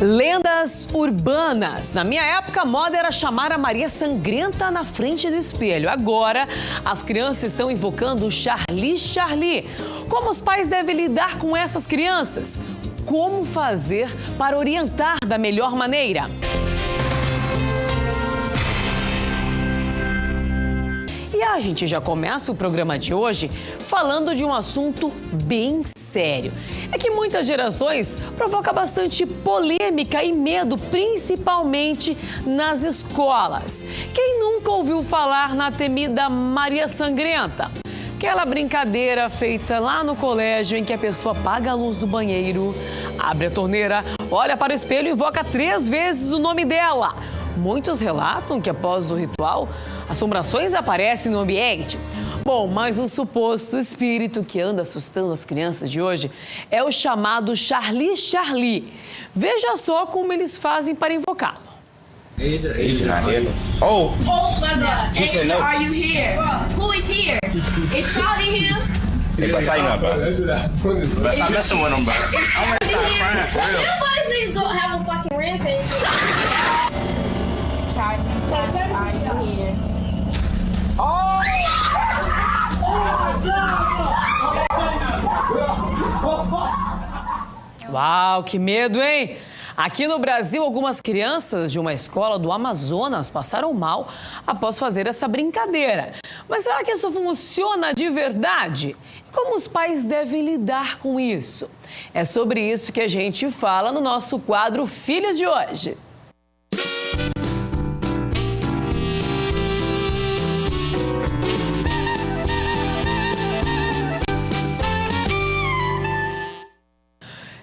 Lendas urbanas. Na minha época, a moda era chamar a Maria Sangrenta na frente do espelho. Agora, as crianças estão invocando o Charlie Charlie. Como os pais devem lidar com essas crianças? Como fazer para orientar da melhor maneira? E a gente já começa o programa de hoje falando de um assunto bem sério. É que muitas gerações provoca bastante polêmica e medo, principalmente nas escolas. Quem nunca ouviu falar na temida Maria Sangrenta? Aquela brincadeira feita lá no colégio em que a pessoa apaga a luz do banheiro, abre a torneira, olha para o espelho e invoca 3 vezes o nome dela. Muitos relatam que após o ritual, assombrações aparecem no ambiente. Bom, mas um suposto espírito que anda assustando as crianças de hoje é o chamado Charlie Charlie. Veja só como eles fazem para invocá-lo. He's not here. Oh! He said no. Are you here? Who is here? Is Charlie here? Hey, but tighten up, bro. But stop messing with him, bro. I'm gonna stop crying for real. Nobody's gonna have a fucking rampage. Charlie, are you here? Oh! Uau, que medo, hein? Aqui no Brasil, algumas crianças de uma escola do Amazonas passaram mal após fazer essa brincadeira. Mas será que isso funciona de verdade? E como os pais devem lidar com isso? É sobre isso que a gente fala no nosso quadro Filhos de hoje.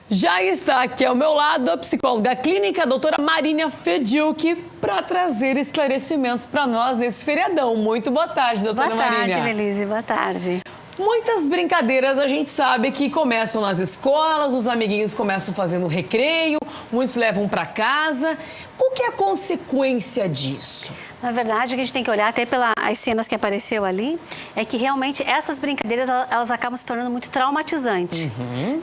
Já está aqui ao meu lado a psicóloga clínica, a doutora Marínia Fediuk, para trazer esclarecimentos para nós nesse feriadão. Muito boa tarde, doutora Marínia. Boa tarde, Melise. Boa tarde. Muitas brincadeiras a gente sabe que começam nas escolas, os amiguinhos começam fazendo recreio, muitos levam para casa. Qual que é a consequência disso? Na verdade, o que a gente tem que olhar, até pelas cenas que apareceu ali, é que realmente essas brincadeiras, elas acabam se tornando muito traumatizantes,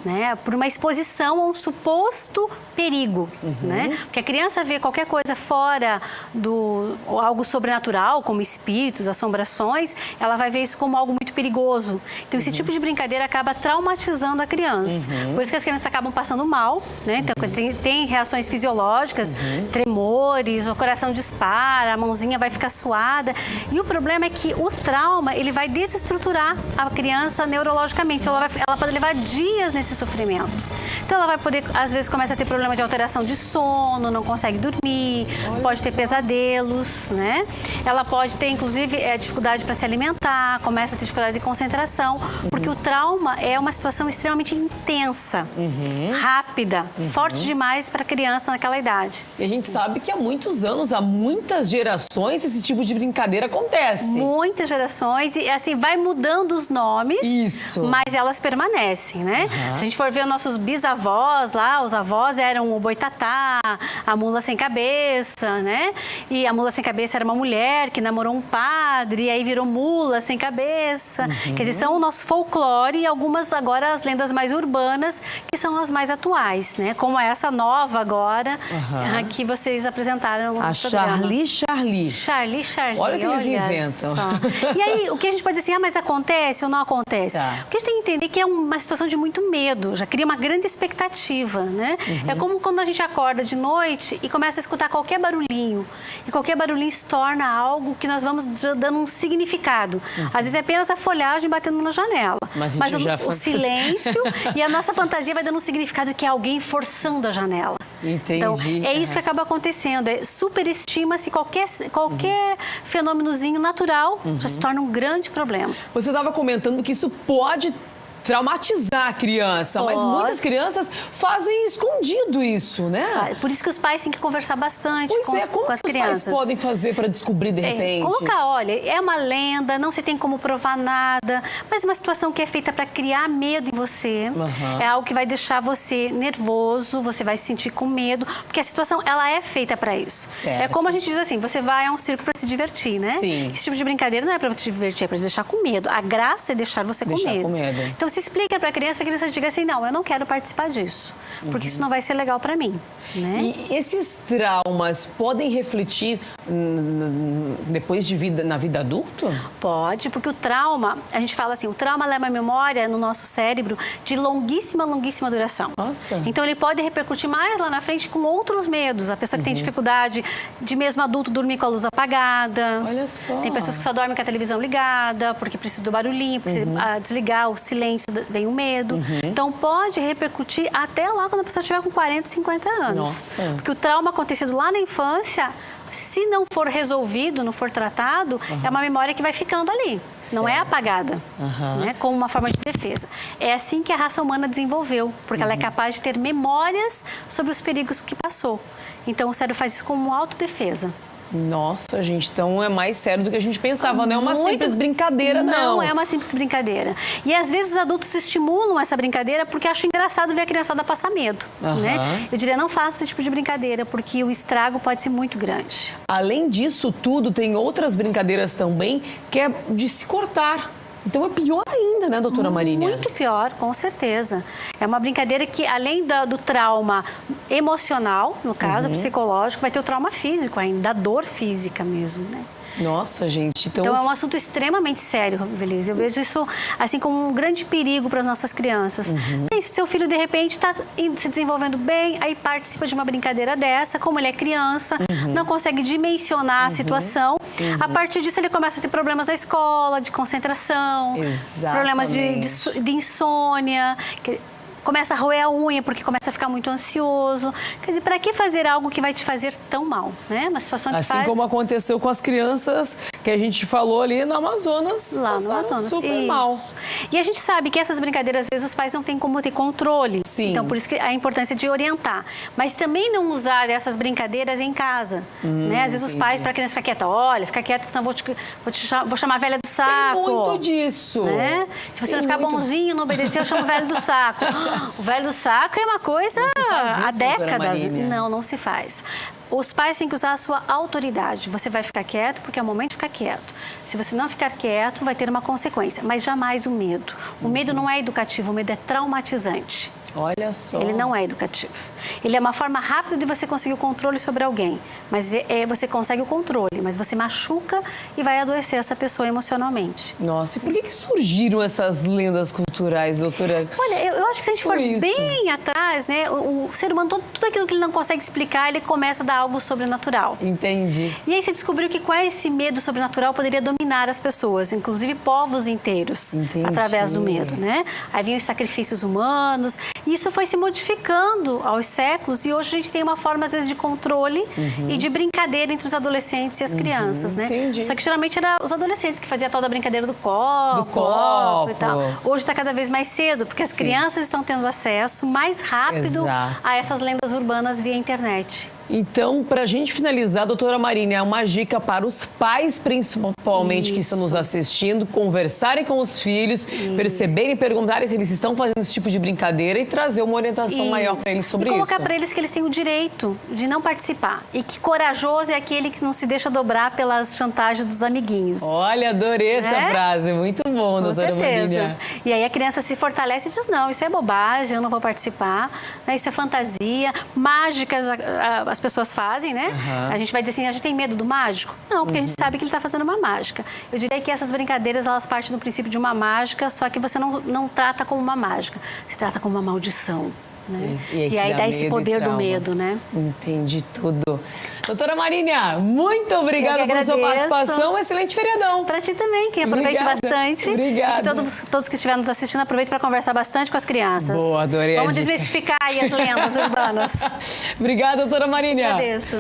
né? Por uma exposição a um suposto perigo, né? Porque a criança vê qualquer coisa fora do algo sobrenatural, como espíritos, assombrações, ela vai ver isso como algo muito perigoso. Então, esse tipo de brincadeira acaba traumatizando a criança. Por isso que as crianças acabam passando mal, né? Então, tem reações fisiológicas, tremores, o coração dispara, a mãozinha vai ficar suada. E o problema é que o trauma, ele vai desestruturar a criança neurologicamente. Ela pode levar dias nesse sofrimento. Então, ela vai poder, às vezes, começa a ter problema de alteração de sono, não consegue dormir, pode ter pesadelos, né? Ela pode ter, inclusive, dificuldade para se alimentar, começa a ter dificuldade de concentração, porque o trauma é uma situação extremamente intensa, rápida, forte demais para a criança naquela idade. E a gente sabe que há muitos anos, há muitas gerações, esse tipo de brincadeira acontece. Muitas gerações e assim vai mudando os nomes, mas elas permanecem, né? Se a gente for ver nossos bisavós lá, os avós eram o boitatá, a mula sem cabeça, né? E a mula sem cabeça era uma mulher que namorou um padre e aí virou mula sem cabeça. Quer dizer, são o nosso folclore e algumas agora as lendas mais urbanas que são as mais atuais, né? Como essa nova agora que vocês apresentaram no programa. Charlie Charlie. Charlie Charlie. Olha o que eles inventam. Só. E aí, o que a gente pode dizer assim, mas acontece ou não acontece? O que a gente tem que entender é que é uma situação de muito medo, já cria uma grande expectativa, né? É como quando a gente acorda de noite e começa a escutar qualquer barulhinho. E qualquer barulhinho se torna algo que nós vamos dando um significado. Às vezes é apenas a folhagem batendo na janela. Mas o silêncio e a nossa fantasia vai dando um significado que é alguém forçando a janela. Entendi. Então, é isso que acaba acontecendo. Superestima-se qualquer fenômenozinho natural, já se torna um grande problema. Você estava comentando que isso pode traumatizar a criança, mas muitas crianças fazem escondido isso, né? Por isso que os pais têm que conversar bastante com as crianças. Como os pais podem fazer para descobrir de repente? Colocar, olha, é uma lenda, não se tem como provar nada, mas uma situação que é feita para criar medo em você, é algo que vai deixar você nervoso, você vai se sentir com medo, porque a situação, ela é feita para isso. Certo. É como a gente diz assim, você vai a um circo para se divertir, né? Sim. Esse tipo de brincadeira não é para te divertir, é para te deixar com medo. A graça é deixar você com medo. Então, você explica para a criança diga assim, não, eu não quero participar disso, porque isso não vai ser legal para mim. Né? E esses traumas podem refletir depois na vida adulta? Pode, porque o trauma, a gente fala assim, o trauma leva a memória no nosso cérebro de longuíssima duração. Nossa. Então ele pode repercutir mais lá na frente com outros medos. A pessoa que tem dificuldade de mesmo adulto dormir com a luz apagada. Olha só. Tem pessoas que só dormem com a televisão ligada, porque precisa do barulhinho, precisa desligar o silêncio, vem o medo. Então pode repercutir até lá quando a pessoa tiver com 40, 50 anos. Nossa. Porque o trauma acontecido lá na infância, se não for resolvido, não for tratado, é uma memória que vai ficando ali. Certo. Não é apagada, né, como uma forma de defesa. É assim que a raça humana desenvolveu, porque ela é capaz de ter memórias sobre os perigos que passou. Então o cérebro faz isso como autodefesa. Nossa, gente, então é mais sério do que a gente pensava, não é uma simples brincadeira, não. Não é uma simples brincadeira. E às vezes os adultos estimulam essa brincadeira porque acham engraçado ver a criançada passar medo, né? Eu diria, não faça esse tipo de brincadeira, porque o estrago pode ser muito grande. Além disso tudo, tem outras brincadeiras também, que é de se cortar. Então é pior ainda, né, doutora Marília? Muito pior, com certeza. É uma brincadeira que, além do trauma emocional, no caso, psicológico, vai ter o trauma físico ainda, da dor física mesmo, né? Nossa, gente. Então é um assunto extremamente sério, Velise. Eu vejo isso assim como um grande perigo para as nossas crianças. Se seu filho, de repente, está se desenvolvendo bem, aí participa de uma brincadeira dessa, como ele é criança, não consegue dimensionar a situação. A partir disso, ele começa a ter problemas na escola, de concentração, problemas de insônia, começa a roer a unha porque começa a ficar muito ansioso. Quer dizer, para que fazer algo que vai te fazer tão mal, né? Uma situação que assim como aconteceu com as crianças que a gente falou ali no Amazonas. Lá no Amazonas. Super mal. E a gente sabe que essas brincadeiras, às vezes, os pais não têm como ter controle. Sim. Então, por isso que a importância de orientar. Mas também não usar essas brincadeiras em casa. Né? Às vezes os pais, para a criança ficar quieta, olha, fica quieto, senão vou chamar a velha do saco. Tem muito disso. Né? Se você não ficar bonzinho, não obedecer, eu chamo o velho do saco. O velho do saco é uma coisa há décadas. Não se faz. Os pais têm que usar a sua autoridade. Você vai ficar quieto porque é o momento de ficar quieto. Se você não ficar quieto, vai ter uma consequência. Mas jamais o medo. O medo não é educativo, o medo é traumatizante. Olha só. Ele não é educativo. Ele é uma forma rápida de você conseguir o controle sobre alguém. Mas você consegue o controle, mas você machuca e vai adoecer essa pessoa emocionalmente. Nossa, e por que surgiram essas lendas culturais, doutora? Olha, eu acho que se a gente for bem atrás, né, o ser humano, tudo aquilo que ele não consegue explicar, ele começa a dar algo sobrenatural. Entendi. E aí se descobriu que com esse medo sobrenatural poderia dominar as pessoas, inclusive povos inteiros, através do medo, né? Aí vinham os sacrifícios humanos. Isso foi se modificando aos séculos e hoje a gente tem uma forma, às vezes, de controle e de brincadeira entre os adolescentes e as crianças, né? Entendi. Só que geralmente era os adolescentes que faziam a tal da brincadeira do copo e tal. Hoje está cada vez mais cedo, porque as crianças estão tendo acesso mais rápido a essas lendas urbanas via internet. Então, para a gente finalizar, doutora Marília, uma dica para os pais, principalmente, que estão nos assistindo, conversarem com os filhos, perceberem e perguntarem se eles estão fazendo esse tipo de brincadeira e trazer uma orientação maior para eles sobre isso. E colocar para eles que eles têm o direito de não participar e que corajoso é aquele que não se deixa dobrar pelas chantagens dos amiguinhos. Olha, adorei essa frase. Muito bom, doutora Marília. E aí a criança se fortalece e diz, não, isso é bobagem, eu não vou participar, né? Isso é fantasia, mágicas as pessoas fazem, né? A gente vai dizer assim, a gente tem medo do mágico? Não, porque a gente sabe que ele está fazendo uma mágica. Eu diria que essas brincadeiras, elas partem do princípio de uma mágica, só que você não trata como uma mágica, você trata como uma maldição. Né? E aí dá esse poder do medo, né? Entendi tudo. Doutora Marília, muito obrigada pela sua participação. Excelente feriadão. Para ti também, que aproveite bastante. Obrigada. E todos que estiverem nos assistindo, aproveite para conversar bastante com as crianças. Boa, adorei. Vamos desmistificar aí as lendas urbanas. Obrigada, doutora Marília. Agradeço.